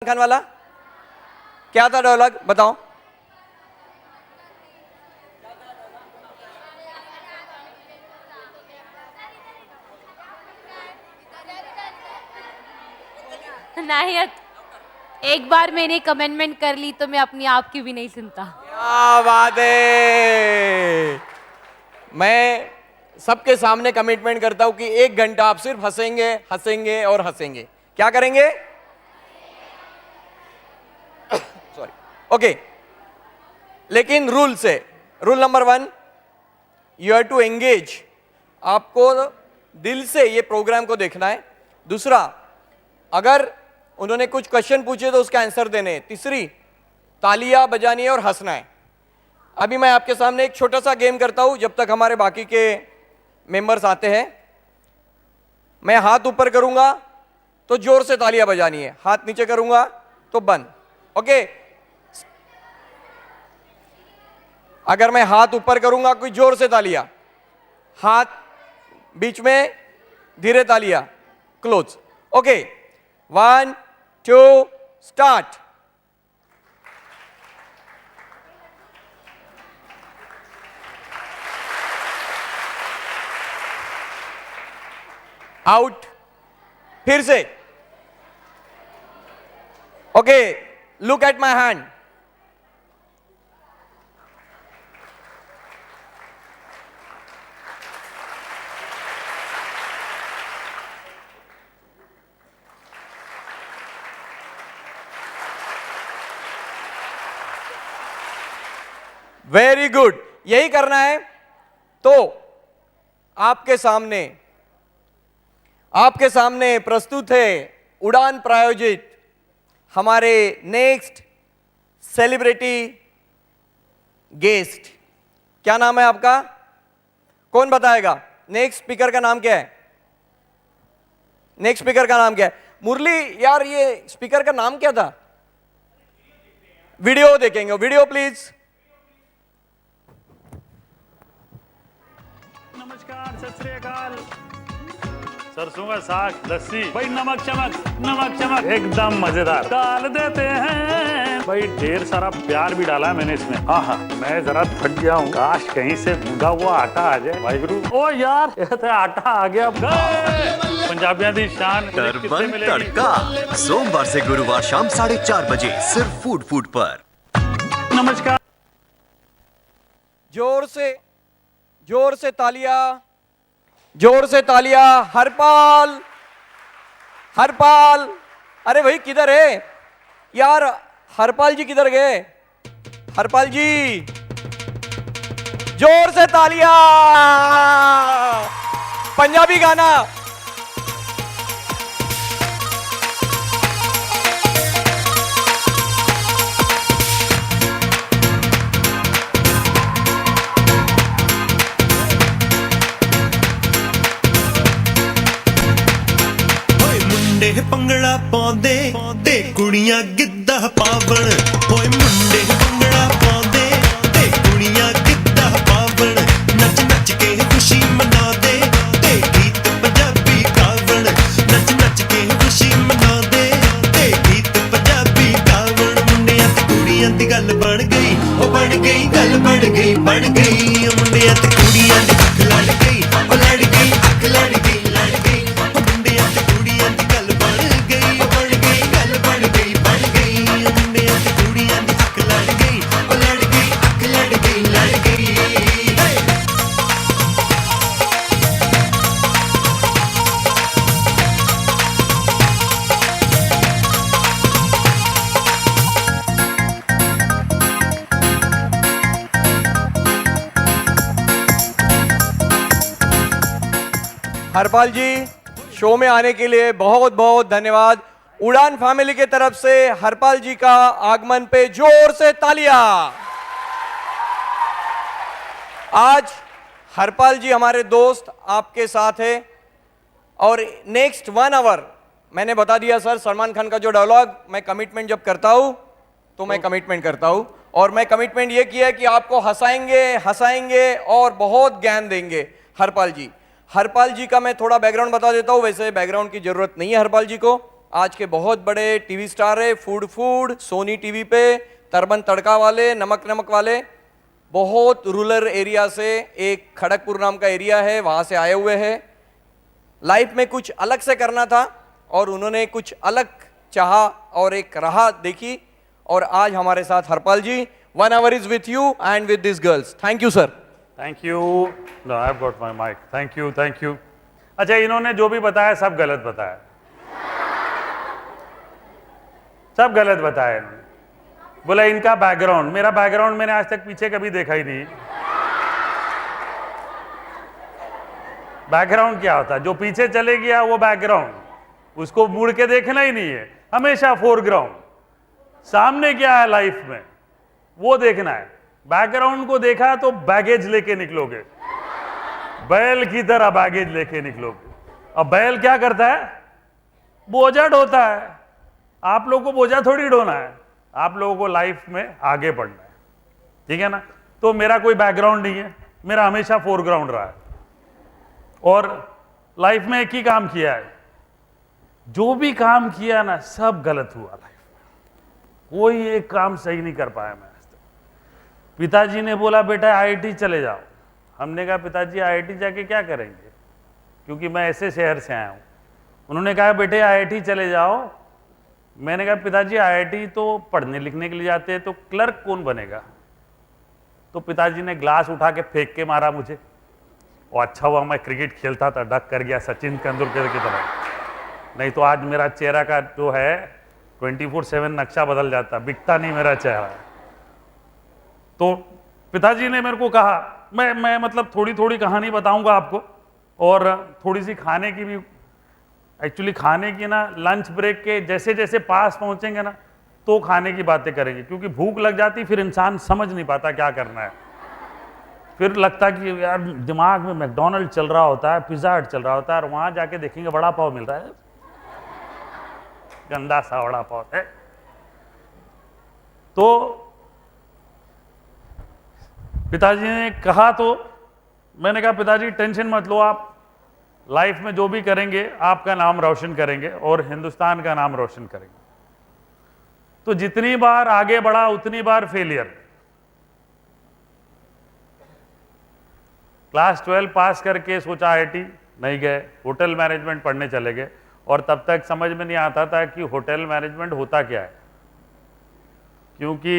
खान वाला? क्या था डायलॉग, बताओ। नहीं, एक बार मैंने कमेंटमेंट कर ली तो मैं अपनी आप की भी नहीं सुनता। क्या बात है। मैं सबके सामने कमिटमेंट करता हूं कि 1 घंटा आप सिर्फ हंसेंगे, हंसेंगे और हंसेंगे। क्या करेंगे? Sorry, okay. लेकिन रूल से, rule number 1, you have to engage. आपको दिल से ये प्रोग्राम को देखना है। दूसरा, अगर उन्होंने कुछ क्वेश्चन पूछे तो उसका आंसर देने हैं। तीसरी, तालियां बजानी है और हंसना है। अभी मैं आपके सामने एक छोटा सा गेम करता हूं जब तक हमारे बाकी के मेंबर्स आते हैं। मैं हाथ ऊपर करूंगा तो जोर से तालियां बजानी है, हाथ नीचे करूंगा तो बंद। ओके? अगर मैं हाथ ऊपर करूंगा कोई जोर से तालियां, हाथ बीच में धीरे तालियां, क्लोज। Okay, 1 2 start. आउट। फिर से। Okay, look at my hand. Very good, यही करना है। तो आपके सामने प्रस्तुत है उड़ान प्रायोजित हमारे नेक्स्ट सेलिब्रिटी गेस्ट। क्या नाम है आपका? कौन बताएगा? नेक्स्ट स्पीकर का नाम क्या है? नेक्स्ट स्पीकर का नाम क्या है? मुरली यार, ये स्पीकर का नाम क्या था? वीडियो देखेंगे, वीडियो प्लीज। नमस्कार, सत श्री अकाल। सरसों का साग, लस्सी, भाई नमक चमक एकदम मजेदार डाल देते हैं भाई। ढेर सारा प्यार भी डाला है मैंने इसमें। हाँ, मैं जरा थक गया हूँ, काश कहीं से भूंगा हुआ आटा आ जाए। वाहिगुरु, ओ यार ये तो आटा आ गया। पंजाबियों की शान टर्बन तड़का, सोमवार से गुरुवार शाम 4:30 बजे सिर्फ फूड पर। नमस्कार। जोर से तालियां, जोर से तालियां। हरपाल, अरे भाई किधर है यार? हरपाल जी किधर गए? हरपाल जी, जोर से तालियां। पंजाबी गाना। ਭੰਗੜਾ ਪਾਉਂਦੇ ਤੇ ਕੁੜੀਆਂ ਗਿੱਧਾ ਪਾਵਣ। ਓਏ ਮੁੰਡੇ ਭੰਗੜਾ ਪਾਉਂਦੇ ਤੇ ਕੁੜੀਆਂ ਗਿੱਧਾ ਪਾਵਣ। ਨੱਚ ਨੱਚ ਕੇ ਖੁਸ਼ੀ ਮਨਾਉਂਦੇ ਤੇ ਗੀਤ ਪੰਜਾਬੀ ਗਾਵਣ। ਨੱਚ ਨੱਚ ਕੇ ਖੁਸ਼ੀ ਮਨਾਉਂਦੇ ਤੇ ਗੀਤ ਪੰਜਾਬੀ ਗਾਵਣ। ਮੁੰਡਿਆਂ ਤੇ ਕੁੜੀਆਂ ਦੀ ਗੱਲ ਬਣ ਗਈ, ਉਹ ਬਣ ਗਈ ਗੱਲ ਬਣ ਗਈ ਬਣ ਗਈ। ਮੁੰਡਿਆਂ ਤੇ ਕੁੜੀਆਂ ਦੀ ਅੱਖ ਲੜ ਗਈ, ਉਹ ਲੜ ਗਈ ਅੱਖ ਲੜ ਗਈ ਲੜ ਗਈ। ਮੁੰਡਿਆਂ ਤੇ ਕੁੜੀਆਂ ਦੀ ਗੱਲ ਬਣ ਗਈ, ਉਹ ਬਣ ਗਈ ਗੱਲ ਬਣ ਗਈ ਬਣ ਗਈ। ਮੁੰਡਿਆਂ ਤੇ ਕੁੜੀਆਂ ਦੀ ਅੱਖ ਲੜ ਗਈ, ਉਹ ਲੜ ਗਈ ਅੱਖ ਲੜ ਗਈ ਲੜ ਗਈ। हरपाल जी, शो में आने के लिए बहुत बहुत धन्यवाद। उड़ान फैमिली के तरफ से हरपाल जी का आगमन पे जोर से तालियां। आज हरपाल जी हमारे दोस्त आपके साथ है और नेक्स्ट 1 आवर मैंने बता दिया सर, सलमान खान का जो डायलॉग, मैं कमिटमेंट जब करता हूं तो मैं कमिटमेंट करता हूं और मैं कमिटमेंट ये किया है कि आपको हंसाएंगे और बहुत ज्ञान देंगे हरपाल जी। हरपाल जी का मैं थोड़ा बैकग्राउंड बता देता हूं। वैसे बैकग्राउंड की जरूरत नहीं है हरपाल जी को, आज के बहुत बड़े टीवी स्टार है, फूड सोनी टीवी पे, तरबन तड़का वाले, नमक नमक वाले, बहुत रूरल एरिया से, एक खड़गपुर नाम का एरिया है, वहां से आए हुए हैं। लाइफ में कुछ अलग से करना था और उन्होंने कुछ अलग चाहा और एक राह देखी, और आज हमारे साथ हरपाल जी। 1 hour is with you and with these girls. Thank you, sir. Thank you. No I have got my mic. Thank you, thank you. अच्छा, इन्होंने जो भी बताया सब गलत बताया, सब गलत बताया इन्होंने। बोला इनका बैकग्राउंड, मेरा बैकग्राउंड मैंने आज तक पीछे कभी देखा ही नहीं। बैकग्राउंड क्या होता है? जो पीछे चले गया वो बैकग्राउंड, उसको मुड़ के देखना ही नहीं है, हमेशा फोरग्राउंड। सामने क्या है लाइफ में वो देखना है। बैकग्राउंड को देखा तो बैगेज लेके निकलोगे, बैल की तरह बैगेज लेके निकलोगे। अब बैल क्या करता है? बोझा ढोता है। आप लोगों को बोझा थोड़ी ढोना है, आप लोगों को लाइफ में आगे बढ़ना है, ठीक है ना? तो मेरा कोई बैकग्राउंड नहीं है, मेरा हमेशा फोरग्राउंड रहा है, और लाइफ में एक ही काम किया है। जो भी काम किया ना सब गलत हुआ लाइफ में, कोई एक काम सही नहीं कर पाया मैं आज तक। पिताजी ने बोला बेटा आईआईटी चले जाओ। हमने कहा पिताजी आईआईटी जाके क्या करेंगे, क्योंकि मैं ऐसे शहर से आया हूँ। उन्होंने कहा बेटे आईआईटी चले जाओ। मैंने कहा पिताजी आईआईटी तो पढ़ने लिखने के लिए जाते हैं, तो क्लर्क कौन बनेगा? तो पिताजी ने ग्लास उठा के फेंक के मारा मुझे। और अच्छा हुआ मैं क्रिकेट खेलता था, डक कर गया सचिन तेंदुलकर की तरह, नहीं तो आज मेरा चेहरा का जो है 24/7 नक्शा बदल जाता, बिकता नहीं मेरा चेहरा। तो पिताजी ने मेरे को कहा, मैं मतलब थोड़ी थोड़ी कहानी बताऊंगा आपको, और थोड़ी सी खाने की भी। एक्चुअली खाने की ना लंच ब्रेक के जैसे जैसे पास पहुंचेंगे ना तो खाने की बातें करेंगे, क्योंकि भूख लग जाती फिर इंसान समझ नहीं पाता क्या करना है। फिर लगता कि यार दिमाग में मैकडॉनल्ड चल रहा होता है, पिज्जा हट चल रहा होता है, और वहां जाके देखेंगे वड़ा पाव मिल रहा है, गंदा सा वड़ा पाव है। तो पिताजी ने कहा, तो मैंने कहा पिताजी टेंशन मत लो, आप लाइफ में जो भी करेंगे आपका नाम रोशन करेंगे और हिंदुस्तान का नाम रोशन करेंगे। तो जितनी बार आगे बढ़ा उतनी बार फेलियर। क्लास 12 पास करके सोचा आईआईटी, नहीं गए, होटल मैनेजमेंट पढ़ने चले गए, और तब तक समझ में नहीं आता था कि होटल मैनेजमेंट होता क्या है, क्योंकि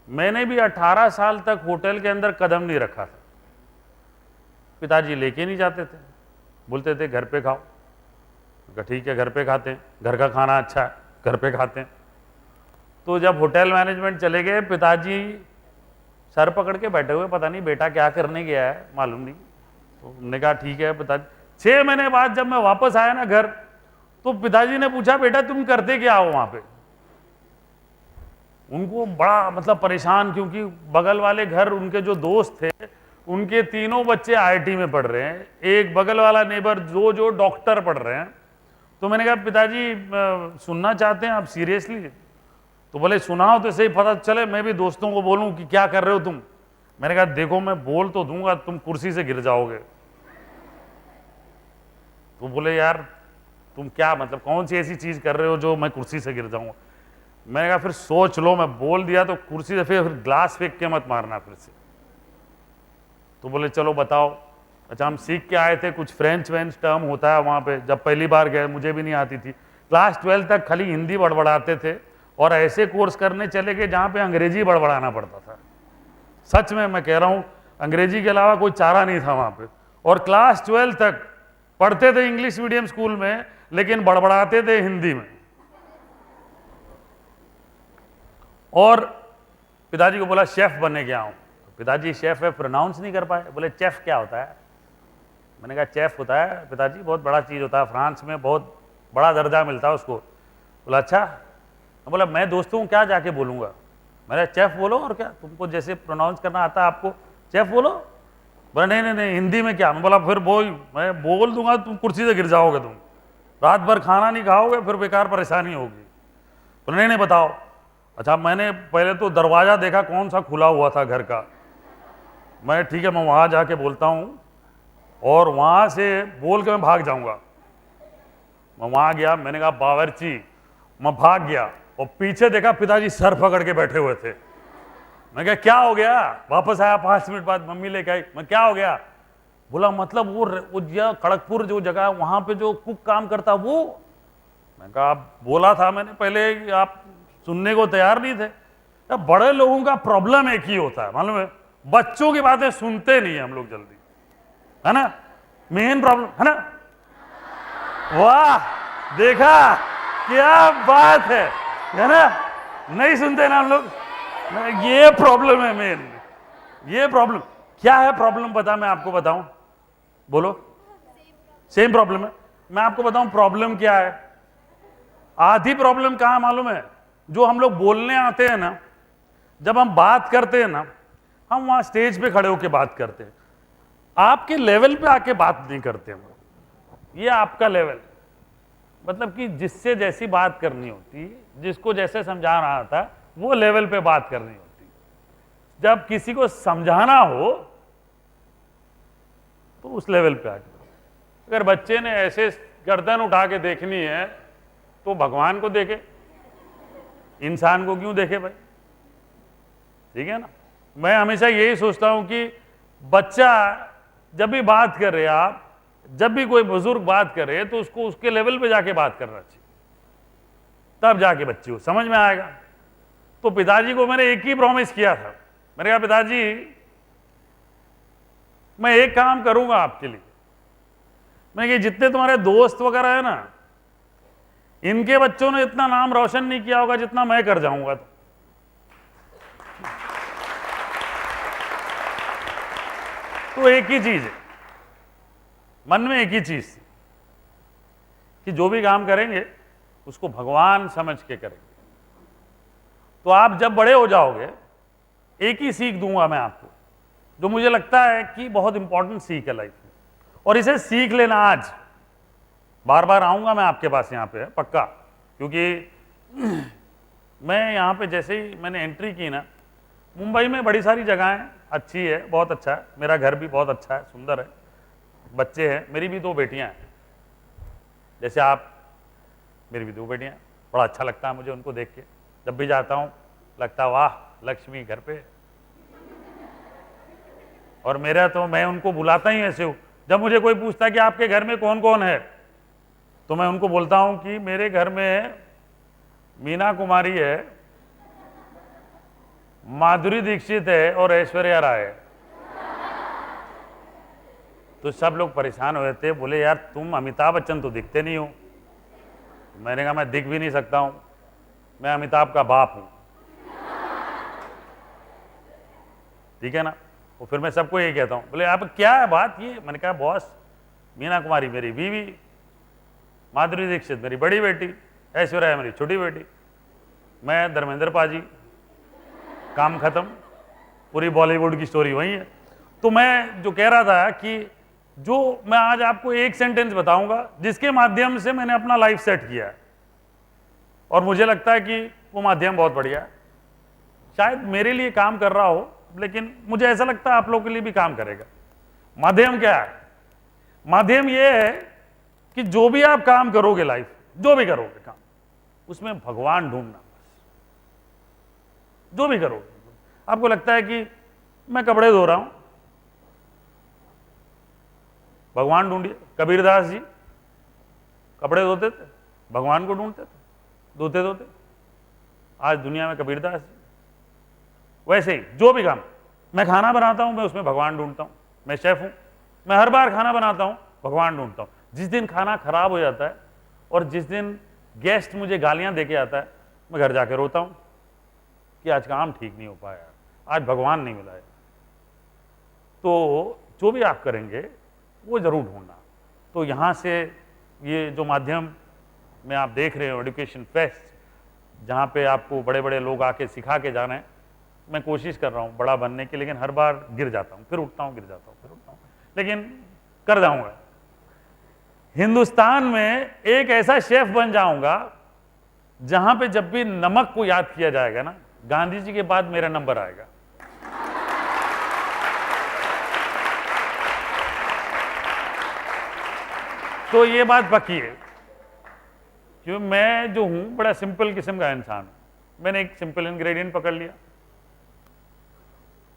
मैंने भी 18 साल तक होटल के अंदर कदम नहीं रखा था। पिताजी लेके नहीं जाते थे, बोलते थे घर पे खाओ। ठीक है घर पे खाते हैं, घर का खाना अच्छा है, घर पे खाते हैं। तो जब होटल मैनेजमेंट चले गए, पिताजी सर पकड़ के बैठे हुए, पता नहीं बेटा क्या करने गया है मालूम नहीं। तो हमने कहा ठीक है पिताजी। 6 महीने बाद जब मैं वापस आया ना घर, तो पिताजी ने पूछा बेटा तुम करते क्या हो वहां पे? उनको बड़ा मतलब परेशान, क्योंकि बगल वाले घर उनके जो दोस्त थे उनके तीनों बच्चे आईआईटी में पढ़ रहे हैं, एक बगल वाला नेबर जो डॉक्टर पढ़ रहे हैं। तो मैंने कहा पिताजी सुनना चाहते हैं आप सीरियसली? तो बोले सुनाओ तो सही, पता चले मैं भी दोस्तों को बोलूं कि क्या कर रहे हो तुम। मैंने कहा देखो मैं बोल तो दूंगा, तुम कुर्सी से गिर जाओगे। तो बोले यार तुम क्या मतलब कौन सी ऐसी चीज कर रहे हो जो मैं कुर्सी से गिर जाऊंगा? मैंने कहा फिर सोच लो, मैं बोल दिया तो कुर्सी से फिर ग्लास फेंक के मत मारना फिर से। तो बोले चलो बताओ। अच्छा हम सीख के आए थे, कुछ फ्रेंच वेंच टर्म होता है वहाँ पे, जब पहली बार गए मुझे भी नहीं आती थी। क्लास 12 तक खाली हिंदी बड़बड़ाते थे, और ऐसे कोर्स करने चले गए जहाँ पे अंग्रेजी बड़बड़ाना पड़ता था। सच में मैं कह रहा हूँ, अंग्रेजी के अलावा कोई चारा नहीं था वहाँ पे। और क्लास 12 तक पढ़ते थे इंग्लिश मीडियम स्कूल में, लेकिन बड़बड़ाते थे हिंदी में। और पिताजी को बोला शेफ बनने गया हूँ। पिताजी शेफ है प्रोनाउंस नहीं कर पाए, बोले चेफ क्या होता है? मैंने कहा चेफ होता है पिताजी बहुत बड़ा चीज़ होता है, फ्रांस में बहुत बड़ा दर्जा मिलता है उसको। बोला अच्छा। बोला मैं दोस्तों को क्या जाके बोलूँगा? मैंने चेफ बोलो, और क्या तुमको जैसे प्रोनाउंस करना आता है आपको, चेफ बोलो। बोला नहीं हिंदी में क्या? मैं बोला फिर मैं बोल दूंगा तुम कुर्सी से गिर जाओगे, तुम रात भर खाना नहीं खाओगे, फिर बेकार परेशानी होगी। बोला नहीं बताओ। अच्छा मैंने पहले तो दरवाज़ा देखा कौन सा खुला हुआ था घर का। मैं ठीक है मैं वहाँ जाके बोलता हूँ, और वहाँ से बोल के मैं भाग जाऊँगा। मैं वहां गया, मैंने कहा बावर्ची, मैं भाग गया और पीछे देखा पिताजी सर पकड़ के बैठे हुए थे। मैं कहा क्या हो गया? वापस आया 5 मिनट बाद, मम्मी लेके आई। मैं क्या हो गया? बोला मतलब वो खड़गपुर जो जगह वहां पे जो कुक काम करता वो। मैं कहा आप बोला था मैंने पहले, आप सुनने को तैयार नहीं थे। तो बड़े लोगों का प्रॉब्लम एक ही होता है मालूम है, बच्चों की बातें सुनते नहीं है हम लोग जल्दी, है ना, मेन प्रॉब्लम है ना। वाह, देखा क्या बात है ना, नहीं सुनते ना हम लोग। ये प्रॉब्लम है मेन, ये प्रॉब्लम क्या है? प्रॉब्लम बता, मैं आपको बताऊं, बोलो। सेम प्रॉब्लम है। मैं आपको बताऊं प्रॉब्लम क्या है। आधी प्रॉब्लम कहां मालूम है? जो हम लोग बोलने आते हैं ना, जब हम बात करते हैं ना, हम वहां स्टेज पे खड़े होकर बात करते हैं, आपके लेवल पे आके बात नहीं करते हम लोग। ये आपका लेवल, मतलब कि जिससे जैसी बात करनी होती, जिसको जैसे समझाना आता, वो लेवल पे बात करनी होती। जब किसी को समझाना हो तो उस लेवल पे आके। अगर बच्चे ने ऐसे गर्दन उठा के देखनी है तो भगवान को देखे, इंसान को क्यों देखे भाई? ठीक है ना। मैं हमेशा यही सोचता हूं कि बच्चा जब भी बात कर रहे, आप जब भी कोई बुजुर्ग बात करे तो उसको उसके लेवल पे जाके बात करना चाहिए, तब जाके बच्चे को समझ में आएगा। तो पिताजी को मैंने एक ही प्रॉमिस किया था, मैंने कहा पिताजी मैं एक काम करूंगा आपके लिए। मैं कि जितने तुम्हारे दोस्त वगैरह है ना, इनके बच्चों ने इतना नाम रोशन नहीं किया होगा जितना मैं कर जाऊंगा। तो एक ही चीज है मन में, एक ही चीज कि जो भी काम करेंगे उसको भगवान समझ के करेंगे। तो आप जब बड़े हो जाओगे, एक ही सीख दूंगा मैं आपको, जो मुझे लगता है कि बहुत इंपॉर्टेंट सीख है लाइफ में, और इसे सीख लेना आज। बार बार आऊंगा मैं आपके पास यहाँ पे पक्का, क्योंकि मैं यहाँ पे जैसे ही मैंने एंट्री की ना, मुंबई में बड़ी सारी जगहें अच्छी है, बहुत अच्छा है, मेरा घर भी बहुत अच्छा है, सुंदर है, बच्चे हैं, मेरी भी 2 बेटियां हैं, जैसे आप, मेरी भी 2 बेटियां हैं। बड़ा अच्छा लगता है मुझे उनको देख के, जब भी जाता हूँ लगता वाह लक्ष्मी घर पे। और मेरा तो मैं उनको बुलाता ही ऐसे हूँ, जब मुझे कोई पूछता है कि आपके घर में कौन कौन है, तो मैं उनको बोलता हूँ कि मेरे घर में मीना कुमारी है, माधुरी दीक्षित है और ऐश्वर्या राय है। तो सब लोग परेशान हुए थे, बोले यार तुम अमिताभ बच्चन तो दिखते नहीं हो। मैंने कहा मैं दिख भी नहीं सकता हूं, मैं अमिताभ का बाप हूं, ठीक है ना। और फिर मैं सबको यही कहता हूं, बोले आप क्या है बात ये? मैंने कहा बॉस, मीना कुमारी मेरी बीवी, माधुरी दीक्षित मेरी बड़ी बेटी, ऐश्वर्या मेरी छोटी बेटी, मैं धर्मेंद्र पाजी, काम खत्म, पूरी बॉलीवुड की स्टोरी वही है। तो मैं जो कह रहा था कि जो मैं आज आपको एक सेंटेंस बताऊंगा जिसके माध्यम से मैंने अपना लाइफ सेट किया है, और मुझे लगता है कि वो माध्यम बहुत बढ़िया है। शायद मेरे लिए काम कर रहा हो, लेकिन मुझे ऐसा लगता है आप लोगों के लिए भी काम करेगा। माध्यम क्या है? माध्यम ये है कि जो भी आप काम करोगे, लाइफ जो भी करोगे काम, उसमें भगवान ढूंढना। जो भी करोगे, आपको लगता है कि मैं कपड़े धो रहा हूं, भगवान ढूंढिए। कबीरदास जी कपड़े धोते थे, भगवान को ढूंढते थे, धोते धोते। आज दुनिया में कबीरदास जी। वैसे ही जो भी काम, मैं खाना बनाता हूं, मैं उसमें भगवान ढूंढता हूं। मैं शेफ हूं, मैं हर बार खाना बनाता हूं, भगवान ढूंढता हूं। जिस दिन खाना खराब हो जाता है और जिस दिन गेस्ट मुझे गालियां देके आता है, मैं घर जाके रोता हूं कि आज काम ठीक नहीं हो पाया, आज भगवान नहीं मिला है। तो जो भी आप करेंगे वो जरूर ढूंढना। तो यहाँ से ये जो माध्यम में आप देख रहे हो, एजुकेशन फेस्ट, जहाँ पे आपको बड़े बड़े लोग आके सिखा के जाना है, मैं कोशिश कर रहा हूँ बड़ा बनने की, लेकिन हर बार गिर जाता हूँ, फिर उठता हूँ, गिर जाता हूँ, फिर उठता हूँ, लेकिन कर जाऊँगा। हिंदुस्तान में एक ऐसा शेफ बन जाऊँगा जहाँ पे जब भी नमक को याद किया जाएगा ना, गांधी जी के बाद मेरा नंबर आएगा। तो ये बात पक्की है। क्यों मैं जो हूं बड़ा सिंपल किस्म का इंसान हूं। मैंने एक सिंपल इंग्रेडिएंट पकड़ लिया।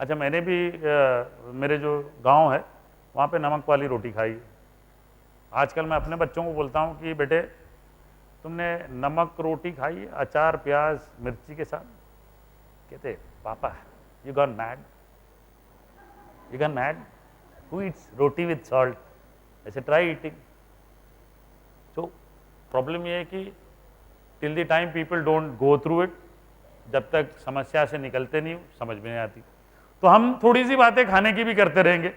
अच्छा, मैंने भी मेरे जो गांव है वहाँ पे नमक वाली रोटी खाई है। आजकल मैं अपने बच्चों को बोलता हूँ कि बेटे तुमने नमक रोटी खाई है अचार प्याज मिर्ची के साथ? कहते पापा you gone mad, you gone mad, who Yeats roti with salt? ऐसे ट्राई ईटिंग। तो प्रॉब्लम ये है कि till the time people don't go through it, जब तक समस्या से निकलते नहीं हो समझ में नहीं आती। तो हम थोड़ी सी बातें खाने की भी करते रहेंगे,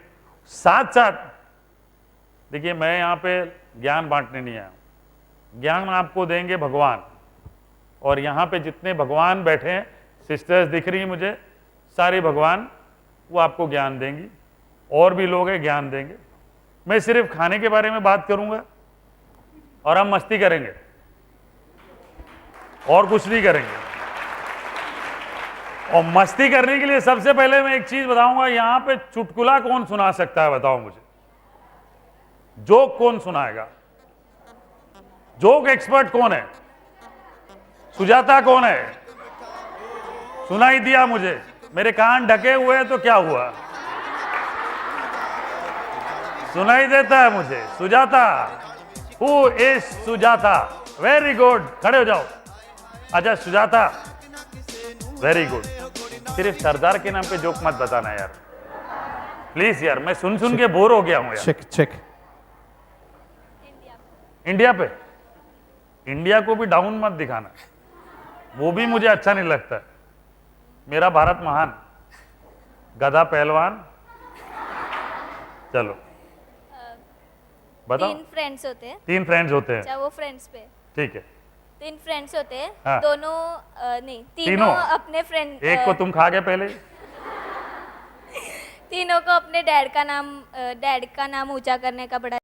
साथ साथ देखिए मैं यहाँ पे ज्ञान बांटने नहीं आया हूँ। ज्ञान आपको देंगे भगवान, और यहाँ पे जितने भगवान बैठे हैं, सिस्टर्स दिख रही हैं मुझे, सारे भगवान वो आपको ज्ञान देंगी, और भी लोग हैं ज्ञान देंगे। मैं सिर्फ खाने के बारे में बात करूंगा और हम मस्ती करेंगे और कुछ नहीं करेंगे। और मस्ती करने के लिए सबसे पहले मैं एक चीज बताऊंगा, यहां पे चुटकुला कौन सुना सकता है बताओ मुझे? जोक कौन सुनाएगा? जोक एक्सपर्ट कौन है? सुजाता कौन है? सुनाई दिया मुझे, मेरे कान ढके हुए हैं तो क्या हुआ? सुनाई देता है मुझे। Sujata, who is Sujata? Very good, खड़े हो जाओ। अच्छा सुजाता, वेरी गुड। सिर्फ सरदार के नाम पे जोक मत बताना यार, प्लीज यार, मैं सुन सुन के बोर हो गया हूं यार। Check check. इंडिया पे, इंडिया को भी डाउन मत दिखाना, वो भी मुझे अच्छा नहीं लगता। मेरा भारत महान, गधा पहलवान। चलो बताओ। 3 फ्रेंड्स होते हैं। 3 फ्रेंड्स होते हैं, अच्छा वो फ्रेंड्स पे ठीक है। 3 फ्रेंड्स होते हैं। हाँ। दोनों नहीं, तीनों तीनों? अपने फ्रेंड, एक को तुम खा गए पहले। तीनों को अपने डैड का नाम ऊंचा करने का बड़ा